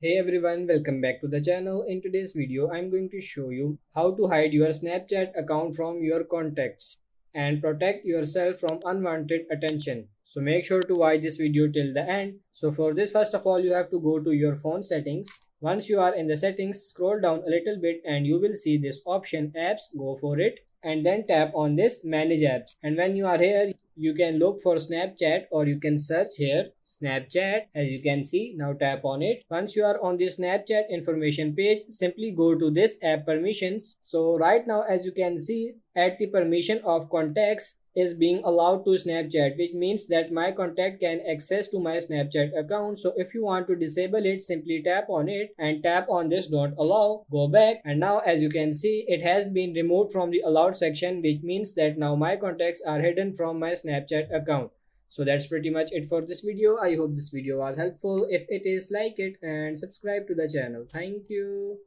Hey everyone, welcome back to the channel. In today's video, I'm going to show you how to hide your Snapchat account from your contacts and protect yourself from unwanted attention. So make sure to watch this video till the end. So for this, first of all, you have to go to your phone settings. Once you are in the settings, scroll down a little bit and you will see this option apps. Go for it and then tap on this manage apps. And when you are here, you can look for Snapchat or you can search here Snapchat. As you can see, now tap on it. Once you are on the Snapchat information page, simply go to this app permissions. So right now, as you can see, at the permission of contacts is being allowed to Snapchat, which means that my contact can access to my Snapchat account. So if you want to disable it, simply tap on it and tap on this don't allow, go back, and now as you can see, it has been removed from the allowed section, which means that now my contacts are hidden from my Snapchat account. So that's pretty much it for this video. I hope this video was helpful. If it is, like it and subscribe to the channel. Thank you.